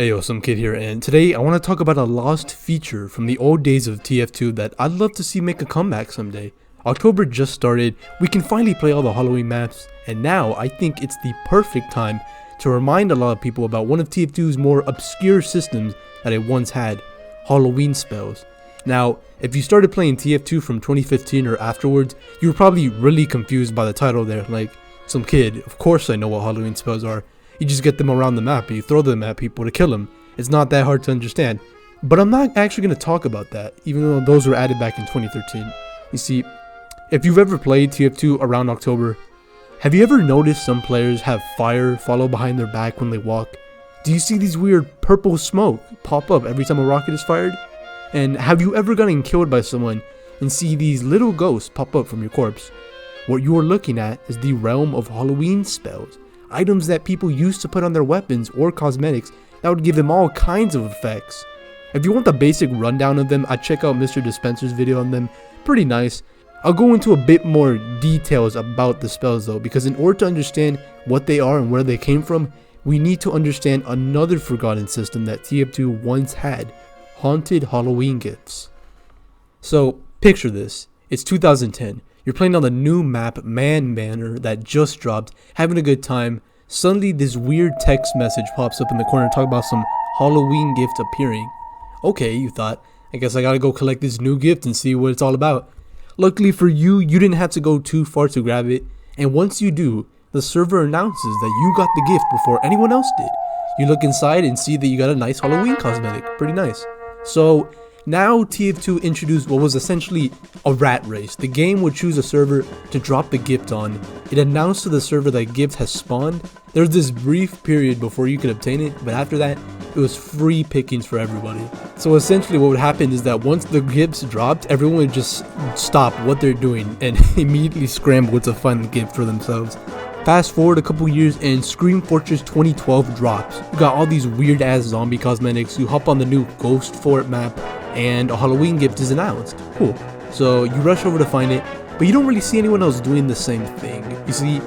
Ayo, some kid here, and today I want to talk about a lost feature from the old days of TF2 that I'd love to see make a comeback someday. October just started, we can finally play all the Halloween maps, and now I think it's the perfect time to remind a lot of people about one of TF2's more obscure systems that it once had, Halloween spells. Now, if you started playing TF2 from 2015 or afterwards, you were probably really confused by the title there, like, some kid, of course I know what Halloween spells are. You just get them around the map and you throw them at people to kill them. It's not that hard to understand. But I'm not actually going to talk about that, even though those were added back in 2013. You see, if you've ever played TF2 around October, have you ever noticed some players have fire follow behind their back when they walk? Do you see these weird purple smoke pop up every time a rocket is fired? And have you ever gotten killed by someone and see these little ghosts pop up from your corpse? What you are looking at is the realm of Halloween spells. Items that people used to put on their weapons or cosmetics that would give them all kinds of effects. If you want the basic rundown of them, I'd check out Mr. Dispenser's video on them. Pretty nice. I'll go into a bit more details about the spells though, because in order to understand what they are and where they came from, we need to understand another forgotten system that TF2 once had, haunted Halloween gifts. So, picture this. It's 2010. You're playing on the new map Man Manor that just dropped, having a good time. Suddenly this weird text message pops up in the corner talking about some Halloween gift appearing. Okay, you thought, I guess I gotta go collect this new gift and see what it's all about. Luckily for you, you didn't have to go too far to grab it, and once you do, the server announces that you got the gift before anyone else did. You look inside and see that you got a nice Halloween cosmetic, pretty nice. So, now TF2 introduced what was essentially a rat race. The game would choose a server to drop the gift on. It announced to the server that gift has spawned. There was this brief period before you could obtain it, but after that, it was free pickings for everybody. So essentially what would happen is that once the gifts dropped, everyone would just stop what they're doing and immediately scramble to find the gift for themselves. Fast forward a couple years and Scream Fortress 2012 drops. You got all these weird ass zombie cosmetics, you hop on the new Ghost Fort map, and a Halloween gift is announced. Cool. So you rush over to find it, but you don't really see anyone else doing the same thing. You see,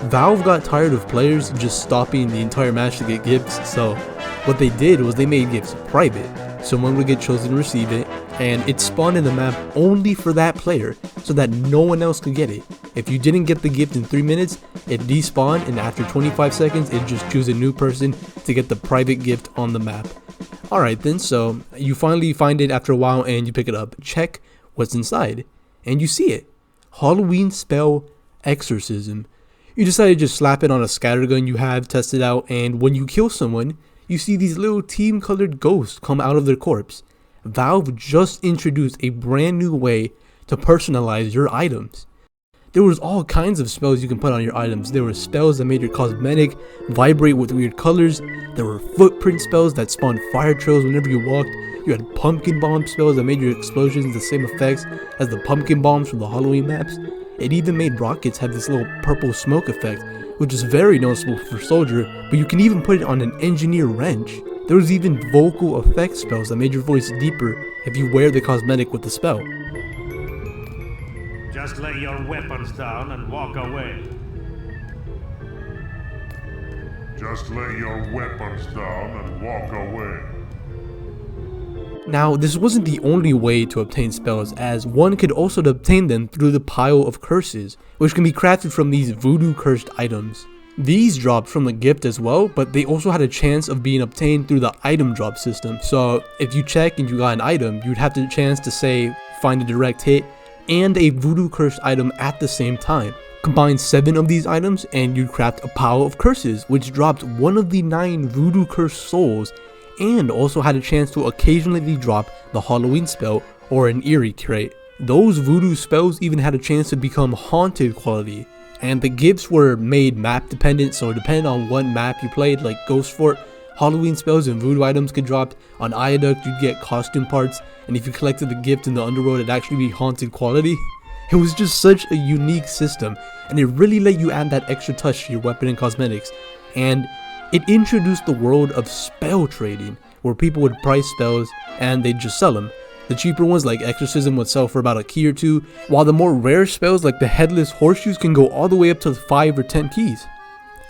Valve got tired of players just stopping the entire match to get gifts, so what they did was they made gifts private. Someone would get chosen to receive it, and it spawned in the map only for that player, so that no one else could get it. If you didn't get the gift in 3 minutes, it despawned, and after 25 seconds, it just choose a new person to get the private gift on the map. Alright then, so you finally find it after a while and you pick it up. Check what's inside, and you see it. Halloween spell exorcism. You decide to just slap it on a scattergun you have tested out, and when you kill someone, you see these little team colored ghosts come out of their corpse. Valve just introduced a brand new way to personalize your items. There was all kinds of spells you can put on your items. There were spells that made your cosmetic vibrate with weird colors. There were footprint spells that spawned fire trails whenever you walked. You had pumpkin bomb spells that made your explosions the same effects as the pumpkin bombs from the Halloween maps. It even made rockets have this little purple smoke effect, which is very noticeable for Soldier, but you can even put it on an engineer wrench. There was even vocal effect spells that made your voice deeper if you wear the cosmetic with the spell. Just lay your weapons down and walk away. Just lay your weapons down and walk away. Now, this wasn't the only way to obtain spells, as one could also obtain them through the pile of curses, which can be crafted from these voodoo cursed items. These dropped from the gift as well, but they also had a chance of being obtained through the item drop system. So if you check and you got an item, you'd have the chance to say, find a direct hit, and a voodoo cursed item at the same time. Combine 7 of these items and you'd craft a pile of curses, which dropped one of the 9 voodoo cursed souls, and also had a chance to occasionally drop the Halloween spell or an eerie trait. Those voodoo spells even had a chance to become haunted quality, and the gifts were made map dependent, so depending on what map you played, like Ghost Fort, Halloween spells and voodoo items could drop. On Ioduct, you'd get costume parts, and if you collected the gift in the underworld, it'd actually be haunted quality. It was just such a unique system, and it really let you add that extra touch to your weapon and cosmetics. And it introduced the world of spell trading, where people would price spells and they'd just sell them. The cheaper ones like Exorcism would sell for about a key or two, while the more rare spells like the Headless Horseshoes can go all the way up to 5 or 10 keys.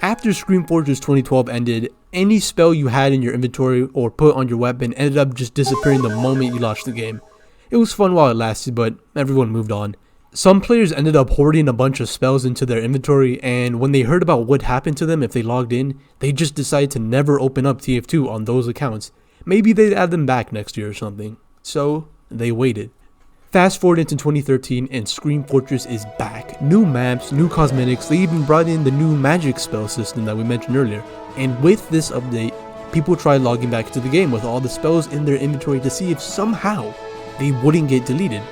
After Scream Fortress 2012 ended, any spell you had in your inventory or put on your weapon ended up just disappearing the moment you launched the game. It was fun while it lasted, but everyone moved on. Some players ended up hoarding a bunch of spells into their inventory, and when they heard about what happened to them if they logged in, they just decided to never open up TF2 on those accounts. Maybe they'd add them back next year or something. So, they waited. Fast forward into 2013 and Scream Fortress is back. New maps, new cosmetics, they even brought in the new magic spell system that we mentioned earlier. And with this update, people tried logging back into the game with all the spells in their inventory to see if somehow they wouldn't get deleted.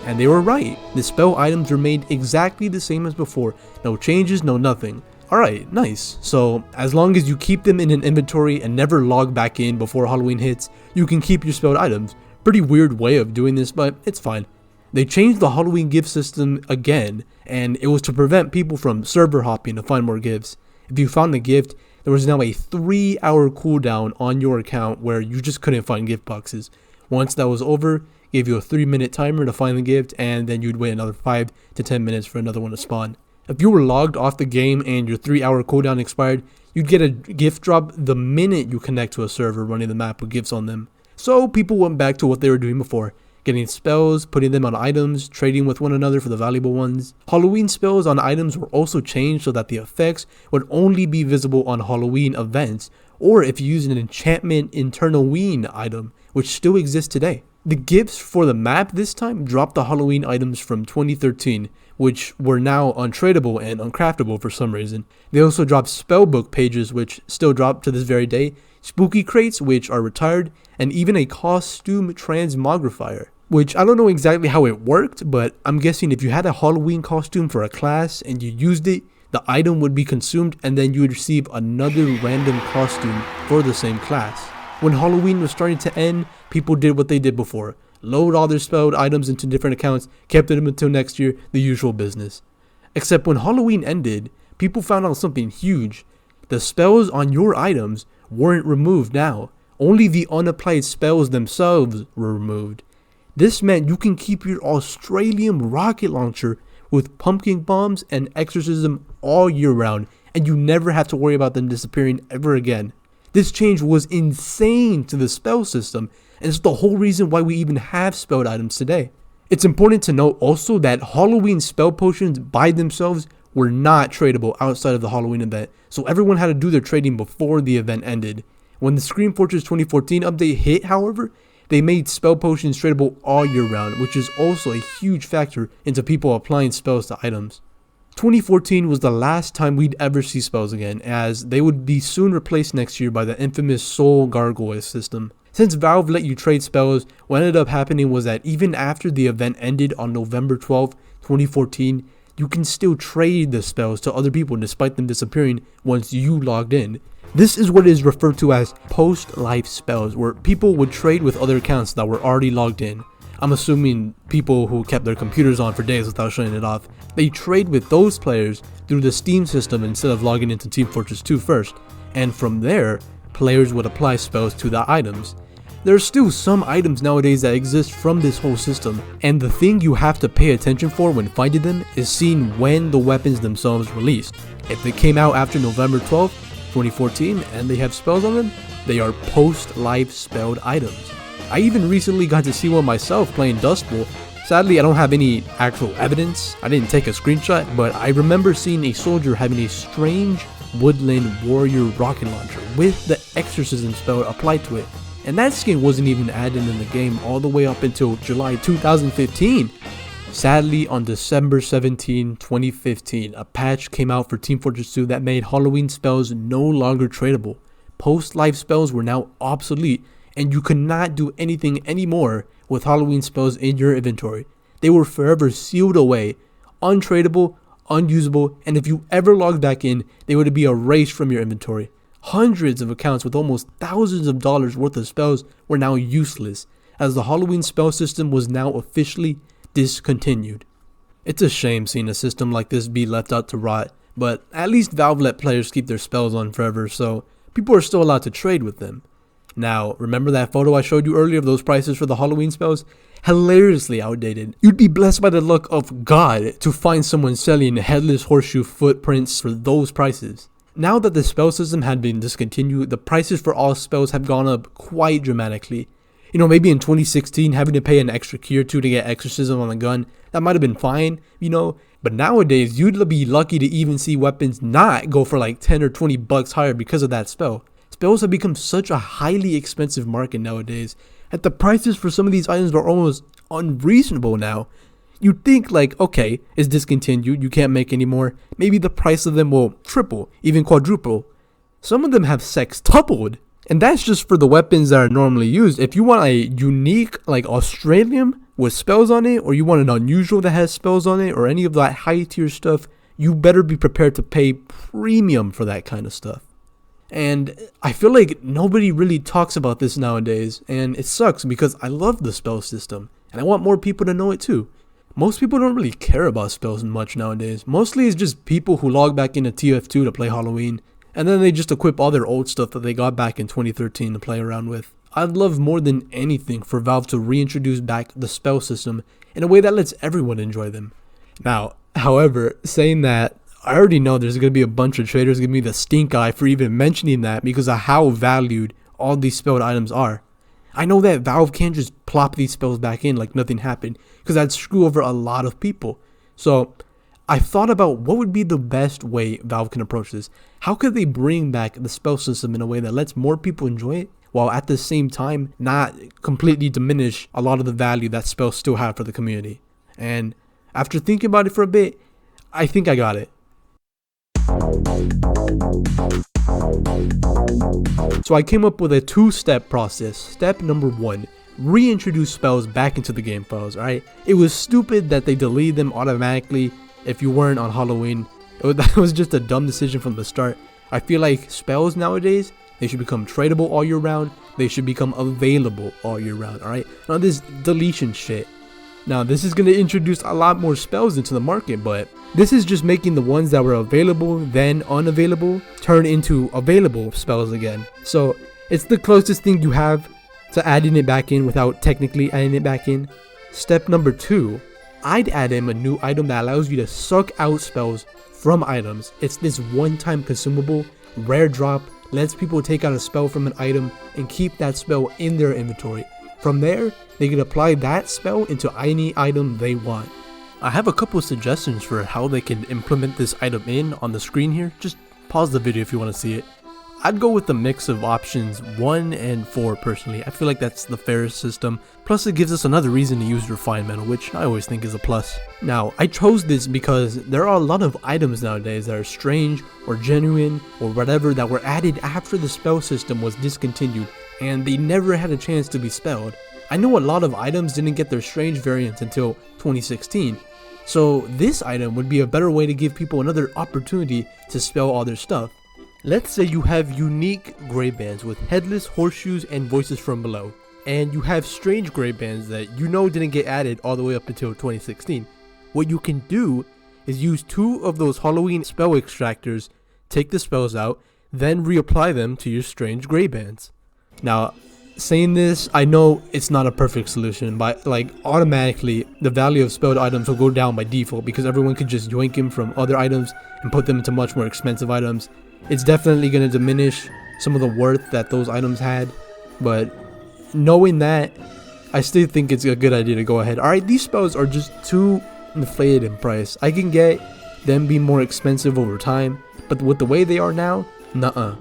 And they were right. The spell items remained exactly the same as before. No changes, no nothing. Alright, nice. So, as long as you keep them in an inventory and never log back in before Halloween hits, you can keep your spelled items. Pretty weird way of doing this, but it's fine. They changed the Halloween gift system again, and it was to prevent people from server hopping to find more gifts. If you found a gift, there was now a 3-hour cooldown on your account where you just couldn't find gift boxes. Once that was over, gave you a 3-minute timer to find the gift, and then you'd wait another 5 to 10 minutes for another one to spawn. If you were logged off the game and your 3-hour cooldown expired, you'd get a gift drop the minute you connect to a server running the map with gifts on them. So people went back to what they were doing before, getting spells, putting them on items, trading with one another for the valuable ones. Halloween spells on items were also changed so that the effects would only be visible on Halloween events, or if you use an enchantment Internoween item, which still exists today. The gifts for the map this time dropped the Halloween items from 2013, which were now untradeable and uncraftable for some reason. They also dropped spellbook pages, which still drop to this very day, spooky crates, which are retired, and even a costume transmogrifier, which I don't know exactly how it worked, but I'm guessing if you had a Halloween costume for a class and you used it, the item would be consumed and then you would receive another random costume for the same class. When Halloween was starting to end, people did what they did before. Load all their spelled items into different accounts, kept them until next year, the usual business. Except when Halloween ended, people found out something huge. The spells on your items weren't removed now. Only the unapplied spells themselves were removed. This meant you can keep your Australian rocket launcher with pumpkin bombs and exorcism all year round, and you never have to worry about them disappearing ever again. This change was insane to the spell system, and it's the whole reason why we even have spelled items today. It's important to note also that Halloween spell potions by themselves were not tradable outside of the Halloween event, so everyone had to do their trading before the event ended. When the Scream Fortress 2014 update hit, however, they made spell potions tradable all year round, which is also a huge factor into people applying spells to items. 2014 was the last time we'd ever see spells again, as they would be soon replaced next year by the infamous Soul Gargoyle system. Since Valve let you trade spells, what ended up happening was that even after the event ended on November 12, 2014, you can still trade the spells to other people despite them disappearing once you logged in. This is what is referred to as post-life spells, where people would trade with other accounts that were already logged in. I'm assuming people who kept their computers on for days without shutting it off. They trade with those players through the Steam system instead of logging into Team Fortress 2 first, and from there, players would apply spells to the items. There are still some items nowadays that exist from this whole system, and the thing you have to pay attention for when finding them is seeing when the weapons themselves released. If they came out after November 12th, 2014 and they have spells on them, they are post-life spelled items. I even recently got to see one myself playing Dust Bowl. Sadly, I don't have any actual evidence. I didn't take a screenshot, but I remember seeing a soldier having a strange woodland warrior rocket launcher with the exorcism spell applied to it. And that skin wasn't even added in the game all the way up until July 2015. Sadly, on December 17, 2015, a patch came out for Team Fortress 2 that made Halloween spells no longer tradable. Post-life spells were now obsolete, and you could not do anything anymore with Halloween spells in your inventory. They were forever sealed away, untradeable, unusable, and if you ever logged back in, they would be erased from your inventory. Hundreds of accounts with almost thousands of dollars worth of spells were now useless, as the Halloween spell system was now officially discontinued. It's a shame seeing a system like this be left out to rot, but at least Valve let players keep their spells on forever, so people are still allowed to trade with them. Now, remember that photo I showed you earlier of those prices for the Halloween spells? Hilariously outdated. You'd be blessed by the luck of God to find someone selling headless horseshoe footprints for those prices. Now that the spell system had been discontinued, the prices for all spells have gone up quite dramatically. You know, maybe in 2016, having to pay an extra key or two to get exorcism on a gun, that might have been fine, you know, but nowadays, you'd be lucky to even see weapons not go for like 10 or 20 bucks higher because of that spell. Spells have become such a highly expensive market nowadays that the prices for some of these items are almost unreasonable now. You'd think like, okay, it's discontinued, you can't make any more, maybe the price of them will triple, even quadruple. Some of them have sextupled, and that's just for the weapons that are normally used. If you want a unique like Australian with spells on it, or you want an unusual that has spells on it, or any of that high tier stuff, you better be prepared to pay premium for that kind of stuff. And I feel like nobody really talks about this nowadays, and it sucks because I love the spell system, and I want more people to know it too. Most people don't really care about spells much nowadays. Mostly it's just people who log back into TF2 to play Halloween, and then they just equip all their old stuff that they got back in 2013 to play around with. I'd love more than anything for Valve to reintroduce back the spell system in a way that lets everyone enjoy them. Now, however, saying that, I already know there's going to be a bunch of traders giving me the stink eye for even mentioning that because of how valued all these spelled items are. I know that Valve can't just plop these spells back in like nothing happened because that'd screw over a lot of people. So I thought about what would be the best way Valve can approach this. How could they bring back the spell system in a way that lets more people enjoy it, while at the same time not completely diminish a lot of the value that spells still have for the community? And after thinking about it for a bit, I think I got it. So I came up with a two-step process. Step number 1, reintroduce spells back into the game files, alright? It was stupid that they deleted them automatically if you weren't on Halloween. That was just a dumb decision from the start. I feel like spells nowadays, they should become tradable all year round. They should become available all year round, alright? Now this deletion shit. Now this is going to introduce a lot more spells into the market, but this is just making the ones that were available then unavailable turn into available spells again. So it's the closest thing you have to adding it back in without technically adding it back in. Step number 2, I'd add in a new item that allows you to suck out spells from items. It's this one-time consumable, rare drop, lets people take out a spell from an item and keep that spell in their inventory. From there, they can apply that spell into any item they want. I have a couple of suggestions for how they can implement this item in on the screen here. Just pause the video if you want to see it. I'd go with a mix of options 1 and 4 personally. I feel like that's the fairest system. Plus it gives us another reason to use refined metal, which I always think is a plus. Now, I chose this because there are a lot of items nowadays that are strange or genuine or whatever that were added after the spell system was discontinued and they never had a chance to be spelled. I know a lot of items didn't get their strange variants until 2016. So this item would be a better way to give people another opportunity to spell all their stuff. Let's say you have unique gray bands with headless horseshoes and voices from below, and you have strange gray bands that you know didn't get added all the way up until 2016. What you can do is use 2 of those Halloween spell extractors, take the spells out, then reapply them to your strange gray bands. Now, saying this, I know it's not a perfect solution, but like automatically the value of spelled items will go down by default because everyone could just yoink them from other items and put them into much more expensive items. It's definitely going to diminish some of the worth that those items had, but knowing that, I still think it's a good idea to go ahead. Alright, these spells are just too inflated in price. I can get them be more expensive over time, but with the way they are now, nuh-uh.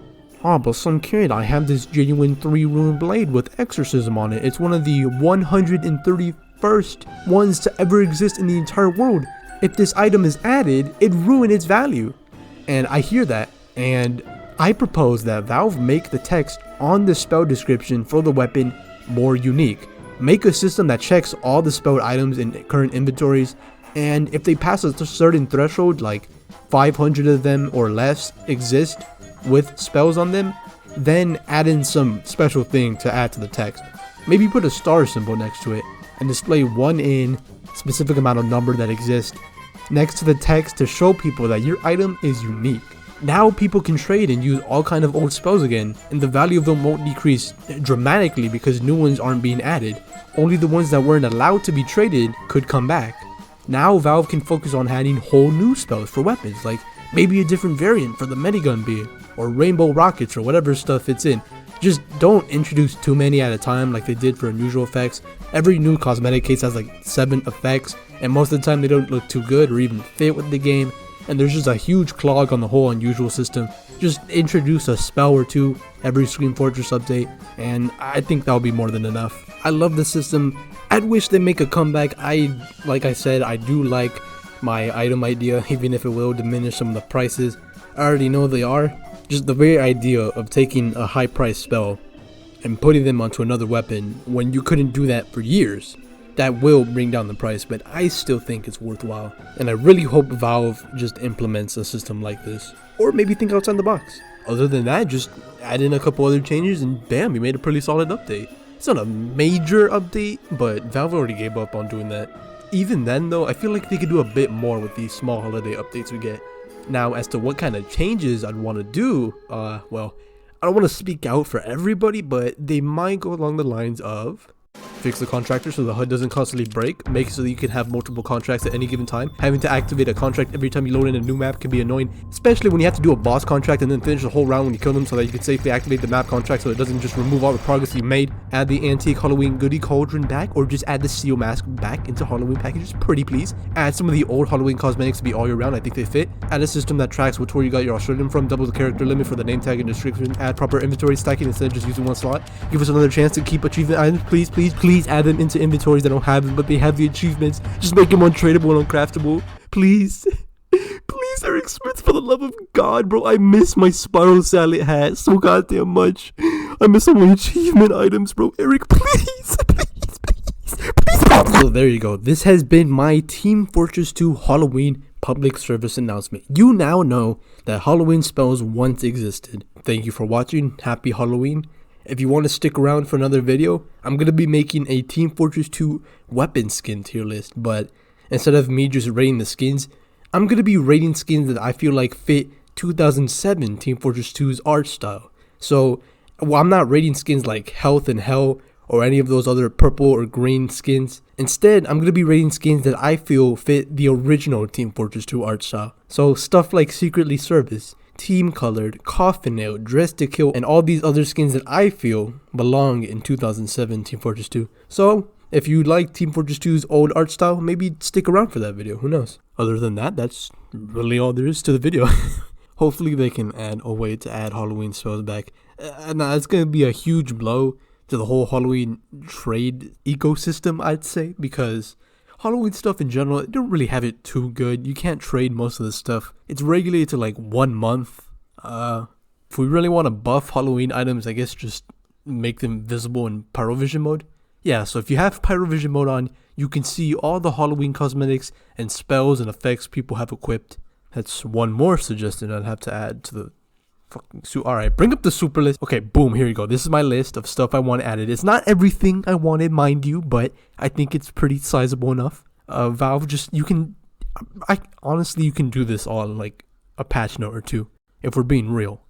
Oh, but some kid, I have this genuine 3-rune blade with exorcism on it. It's one of the 131st ones to ever exist in the entire world. If this item is added, it'd ruin its value. And I hear that, and I propose that Valve make the text on the spell description for the weapon more unique. Make a system that checks all the spelled items in current inventories, and if they pass a certain threshold, like 500 of them or less exist with spells on them, then add in some special thing to add to the text. Maybe put a star symbol next to it and display 1 in specific amount of number that exists next to the text to show people that your item is unique. Now people can trade and use all kind of old spells again, and the value of them won't decrease dramatically because new ones aren't being added. Only the ones that weren't allowed to be traded could come back. Now Valve can focus on adding whole new spells for weapons, like maybe a different variant for the medigun beam, or rainbow rockets or whatever stuff it's in. Just don't introduce too many at a time like they did for unusual effects. Every new cosmetic case has like 7 effects, and most of the time they don't look too good or even fit with the game, and there's just a huge clog on the whole unusual system. Just introduce a spell or 2 every Scream Fortress update, and I think that'll be more than enough. I love the system. I'd wish they make a comeback. Like I said, I do like my item idea, even if it will diminish some of the prices. I already know they are. Just the very idea of taking a high price spell and putting them onto another weapon when you couldn't do that for years, that will bring down the price, but I still think it's worthwhile. And I really hope Valve just implements a system like this, or maybe think outside the box. Other than that, just add in a couple other changes and bam, you made a pretty solid update. It's not a major update, but Valve already gave up on doing that. Even then though, I feel like they could do a bit more with these small holiday updates we get. Now, as to what kind of changes I'd want to do, well, I don't want to speak out for everybody, but they might go along the lines of fix the contractor so the HUD doesn't constantly break, make it so that you can have multiple contracts at any given time. Having to activate a contract every time you load in a new map can be annoying, especially when you have to do a boss contract and then finish the whole round when you kill them, so that you can safely activate the map contract so it doesn't just remove all the progress you made. Add the antique Halloween goodie cauldron back, or just add the seal mask back into Halloween packages, pretty please. Add some of the old Halloween cosmetics to be all year round, I think they fit. Add a system that tracks what tour you got your Australian from, double the character limit for the name tag and description. Add proper inventory stacking instead of just using one slot. Give us another chance to keep achievement items, please, please, please add them into inventories that don't have them, but they have the achievements. Just make them untradeable and uncraftable, please. Please, Eric Smith, for the love of God, bro. I miss my spiral salad hat so goddamn much. I miss all my achievement items, bro. Eric, please, please, please, please. So there you go. This has been my Team Fortress 2 Halloween public service announcement. You now know that Halloween spells once existed. Thank you for watching. Happy Halloween. If you want to stick around for another video, I'm going to be making a Team Fortress 2 weapon skin tier list, but instead of me just rating the skins, I'm going to be rating skins that I feel like fit 2007 Team Fortress 2's art style. So, well, I'm not rating skins like Health and Hell or any of those other purple or green skins. Instead, I'm going to be rating skins that I feel fit the original Team Fortress 2 art style. So, stuff like Secretly Service, Team Colored, Coffin Nail, Dress to Kill, and all these other skins that I feel belong in 2007 Team Fortress 2. So, if you like Team Fortress 2's old art style, maybe stick around for that video, who knows. Other than that, that's really all there is to the video. Hopefully they can add a way to add Halloween spells back. And it's going to be a huge blow to the whole Halloween trade ecosystem, I'd say, because Halloween stuff in general, they don't really have it too good. You can't trade most of the stuff. It's regulated to like 1 month. If we really want to buff Halloween items, I guess just make them visible in Pyrovision mode. Yeah, so if you have Pyrovision mode on, you can see all the Halloween cosmetics and spells and effects people have equipped. That's one more suggestion I'd have to add to the fucking suit. Alright, bring up the super list. Okay, boom, here you go. This is my list of stuff I want added. It's not everything I wanted, mind you, but I think it's pretty sizable enough. Valve, just, you can, honestly, you can do this all in like a patch note or two, if we're being real.